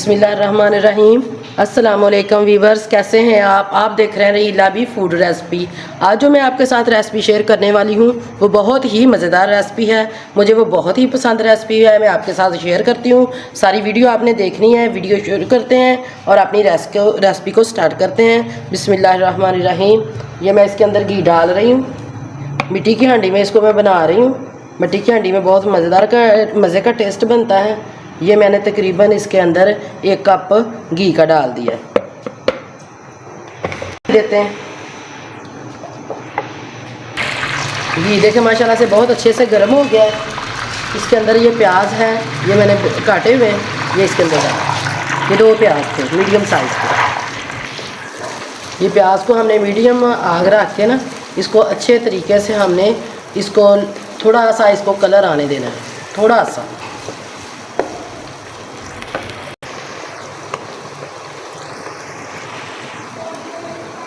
बिस्मिल्लाहिर्रहमानिर्रहीम। अस्सलाम वालेकुम वीवर्स, कैसे हैं आप देख रहे हैं रहीला बी फूड रेसिपी। आज जो मैं आपके साथ रेसिपी शेयर करने वाली हूँ वो बहुत ही मज़ेदार रेसिपी है। मुझे वो बहुत ही पसंद रेसिपी है, मैं आपके साथ शेयर करती हूँ। सारी वीडियो आपने देखनी है। वीडियो शुरू करते हैं और अपनी रेसिपी को स्टार्ट करते हैं। बिस्मिल्लाहिर्रहमानिर्रहीम। ये मैं इसके अंदर घी डाल रही हूँ। मिट्टी की हांडी में इसको मैं बना रही हूँ। मिट्टी की हांडी में बहुत मज़े का टेस्ट बनता है। ये मैंने तकरीबन इसके अंदर 1 कप घी का डाल दिया है। देते हैं घी। देखें माशाल्लाह से बहुत अच्छे से गर्म हो गया है। इसके अंदर ये प्याज है, ये मैंने काटे हुए हैं, ये इसके अंदर डाला। ये 2 प्याज थे मीडियम साइज़ के। ये प्याज को हमने मीडियम आग रख के ना इसको अच्छे तरीके से हमने इसको थोड़ा सा इसको कलर आने देना है, थोड़ा सा।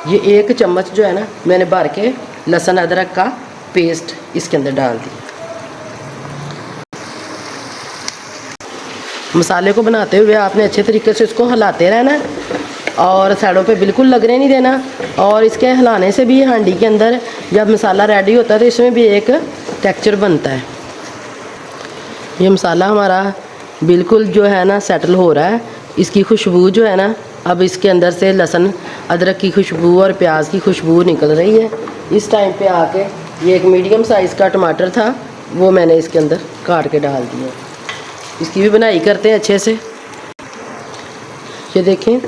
ये 1 चम्मच जो है ना मैंने भर के लहसुन अदरक का पेस्ट इसके अंदर डाल दिया। मसाले को बनाते हुए आपने अच्छे तरीके से इसको हिलाते रहना और साइडों पे बिल्कुल लगने नहीं देना। और इसके हिलाने से भी हांडी के अंदर जब मसाला रेडी होता है तो इसमें भी एक टेक्सचर बनता है। ये मसाला हमारा बिल्कुल जो है ना सेटल हो रहा है। इसकी खुशबू जो है ना अब इसके अंदर से लहसुन अदरक की खुशबू और प्याज की खुशबू निकल रही है। इस टाइम पे आके ये एक मीडियम साइज़ का टमाटर था, वो मैंने इसके अंदर काट के डाल दिया। इसकी भी बनाई करते हैं अच्छे से। ये देखें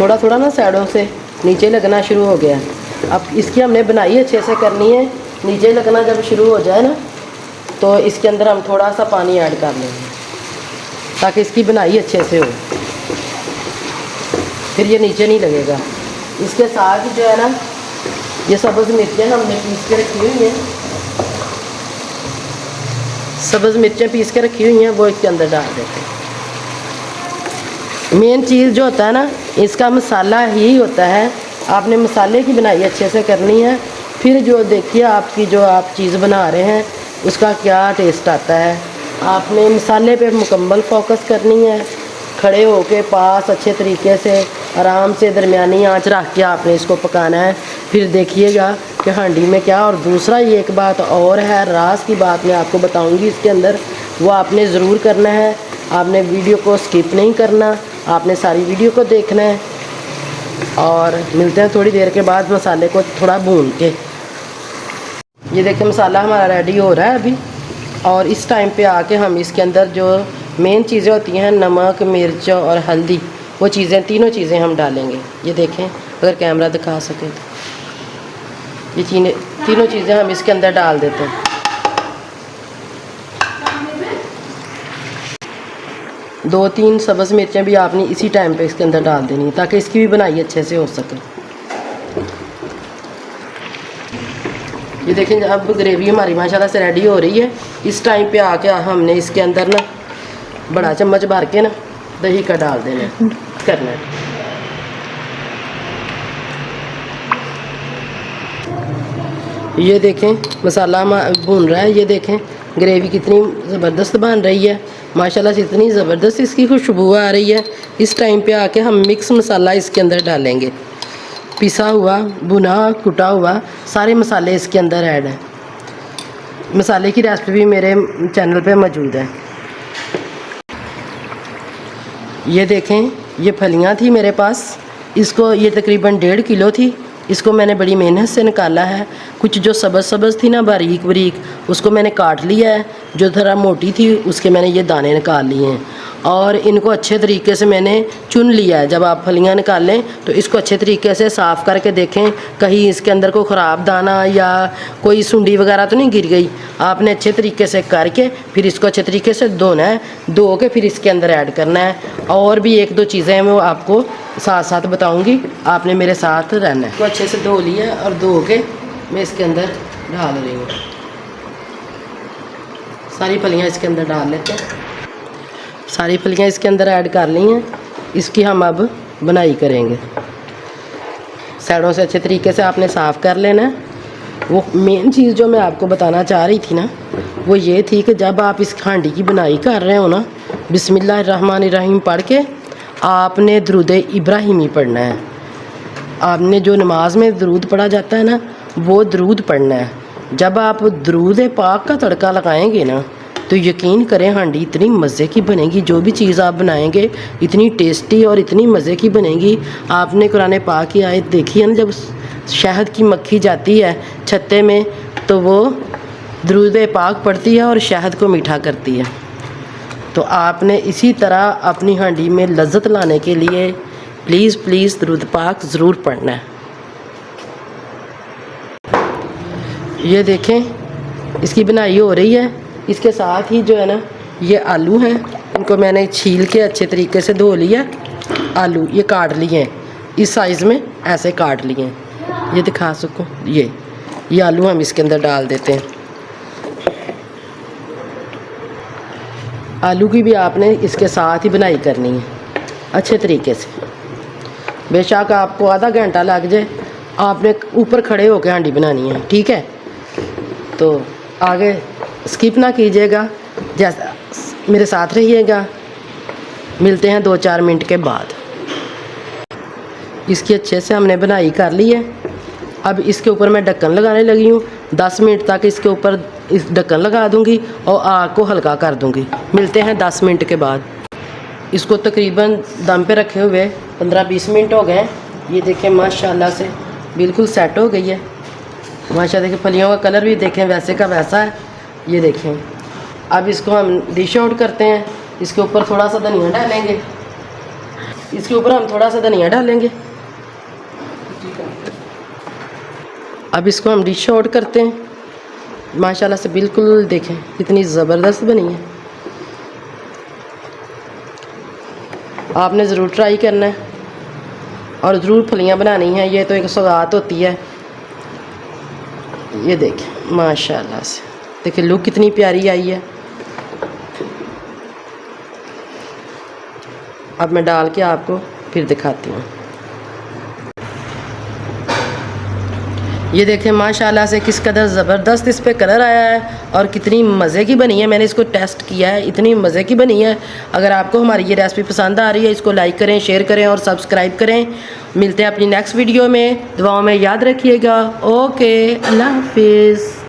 थोड़ा थोड़ा ना साइडों से नीचे लगना शुरू हो गया। अब इसकी हमने बनाई अच्छे से करनी है। नीचे लगना जब शुरू हो जाए ना तो इसके अंदर हम थोड़ा सा पानी ऐड कर लेंगे ताकि इसकी बनाई अच्छे से हो, फिर ये नीचे नहीं लगेगा। इसके साथ जो है ना ये सब्ज़ मिर्चें हमने पीस के रखी हुई हैं, सब्ज़ मिर्चें पीस के रखी हुई हैं, वो इसके अंदर डाल देते हैं। मेन चीज़ जो होता है ना इसका मसाला ही होता है। आपने मसाले की बनाई अच्छे से करनी है, फिर जो देखिए आपकी जो आप चीज़ बना रहे हैं उसका क्या टेस्ट आता है। आपने मसाले पे मुकम्मल फोकस करनी है। खड़े होके पास अच्छे तरीके से आराम से दरमियानी आंच रख के आपने इसको पकाना है। फिर देखिएगा कि हांडी में क्या। और दूसरा ये एक बात और है, राज की बात मैं आपको बताऊंगी इसके अंदर, वो आपने ज़रूर करना है। आपने वीडियो को स्किप नहीं करना, आपने सारी वीडियो को देखना है। और मिलते हैं थोड़ी देर के बाद मसाले को थोड़ा भून के। ये देखिए मसाला हमारा रेडी हो रहा है अभी। और इस टाइम पे आके हम इसके अंदर जो मेन चीज़ें होती हैं नमक, मिर्च और हल्दी, वो चीज़ें तीनों चीज़ें हम डालेंगे। ये देखें अगर कैमरा दिखा सके तो ये तीनों चीज़ें हम इसके अंदर डाल देते हैं। 2-3 सब्ज़ मिर्चें भी आपने इसी टाइम पे इसके अंदर डाल देनी ताकि इसकी भी बनाई अच्छे से हो सके। ये देखें अब ग्रेवी हमारी माशाल्लाह से रेडी हो रही है। इस टाइम पे आके हमने इसके अंदर ना बड़ा चम्मच भर के ना दही का डाल देना करना है। ये देखें मसाला भून रहा है। ये देखें ग्रेवी कितनी ज़बरदस्त बन रही है माशाल्लाह से, इतनी ज़बरदस्त इसकी खुशबू आ रही है। इस टाइम पे आके हम मिक्स मसाला इसके अंदर डालेंगे। पिसा हुआ, भुना, कुटा हुआ सारे मसाले इसके अंदर ऐड हैं। मसाले की रेसिपी भी मेरे चैनल पे मौजूद है। ये देखें ये फलियां थी मेरे पास, इसको ये तकरीबन 1.5 किलो थी। इसको मैंने बड़ी मेहनत से निकाला है। कुछ जो सब्ज़ थी ना बारीक बारीक उसको मैंने काट लिया है। जो थोड़ा मोटी थी उसके मैंने ये दाने निकाल लिए हैं और इनको अच्छे तरीके से मैंने चुन लिया है। जब आप फलियां निकालें तो इसको अच्छे तरीके से साफ़ करके देखें कहीं इसके अंदर कोई ख़राब दाना या कोई सुंडी वगैरह तो नहीं गिर गई। आपने अच्छे तरीके से करके फिर इसको अच्छे तरीके से धोना है। धो के फिर इसके अंदर ऐड करना है। और भी 1-2 चीज़ें हैं वो आपको साथ साथ बताऊंगी, आपने मेरे साथ रहना है। तो अच्छे से धो लिया और धो के मैं इसके अंदर डाल रही हूँ। सारी फलियाँ इसके अंदर डाल लेते हैं। सारी फलियाँ इसके अंदर ऐड कर ली हैं। इसकी हम अब बनाई करेंगे। साइडों से अच्छे तरीके से आपने साफ़ कर लेना है। वो मेन चीज़ जो मैं आपको बताना चाह रही थी ना वो ये थी कि जब आप इस हांडी की बनाई कर रहे हो ना बिस्मिल्लाहिर्रहमानिर्रहीम पढ़ के आपने दरूद इब्राहिमी पढ़ना है। आपने जो नमाज में दरूद पढ़ा जाता है ना, वो दरूद पढ़ना है। जब आप दरूद पाक का तड़का लगाएंगे ना, तो यकीन करें हांडी इतनी मज़े की बनेगी, जो भी चीज़ आप बनाएंगे इतनी टेस्टी और इतनी मज़े की बनेगी। आपने कुरान पाक की आयत देखी है ना, जब शहद की मक्खी जाती है छत्ते में तो वो दरूद पाक पढ़ती है और शहद को मीठा करती है। तो आपने इसी तरह अपनी हांडी में लज्जत लाने के लिए प्लीज़ प्लीज़ दरूद पाक ज़रूर पढ़ना है। ये देखें इसकी बनाई हो रही है। इसके साथ ही जो है ना, ये आलू हैं, इनको मैंने छील के अच्छे तरीके से धो लिया। आलू ये काट लिए हैं, इस साइज़ में ऐसे काट लिए हैं। ये दिखा सकूँ, ये आलू हम इसके अंदर डाल देते हैं। आलू की भी आपने इसके साथ ही बनाई करनी है अच्छे तरीके से। बेशक आपको आधा घंटा लग जाए, आपने ऊपर खड़े होकर हांडी बनानी है, ठीक है। तो आगे स्किप ना कीजिएगा, जैसा मेरे साथ रहिएगा। मिलते हैं 2-4 मिनट के बाद। इसकी अच्छे से हमने बनाई कर ली है। अब इसके ऊपर मैं ढक्कन लगाने लगी हूँ। 10 मिनट तक इसके ऊपर इस ढक्कन लगा दूँगी और आग को हल्का कर दूँगी। मिलते हैं 10 मिनट के बाद। इसको तकरीबन दम पे रखे हुए 15-20 मिनट हो गए। ये देखें माशाल्लाह से बिल्कुल सेट हो गई है। माशाल्लाह देखिए फलियों का कलर भी देखें वैसे का वैसा है। ये देखें। अब इसको हम डिश आउट करते हैं। इसके ऊपर थोड़ा सा धनिया डालेंगे। अब इसको हम डिश आउट करते हैं। माशाल्लाह से बिल्कुल देखें कितनी ज़बरदस्त बनी है। आपने ज़रूर ट्राई करना है और ज़रूर फलियाँ बनानी हैं। ये तो एक सौगात होती है। ये देखें माशाल्लाह से, देखिए लुक कितनी प्यारी आई है। अब मैं डाल के आपको फिर दिखाती हूँ। ये देखें माशाल्लाह से किस कदर ज़बरदस्त इस पे कलर आया है और कितनी मज़े की बनी है। मैंने इसको टेस्ट किया है, इतनी मज़े की बनी है। अगर आपको हमारी ये रेसिपी पसंद आ रही है, इसको लाइक करें, शेयर करें और सब्सक्राइब करें। मिलते हैं अपनी नेक्स्ट वीडियो में। दुआओं में याद रखिएगा। ओके, अल्लाह हाफिज़।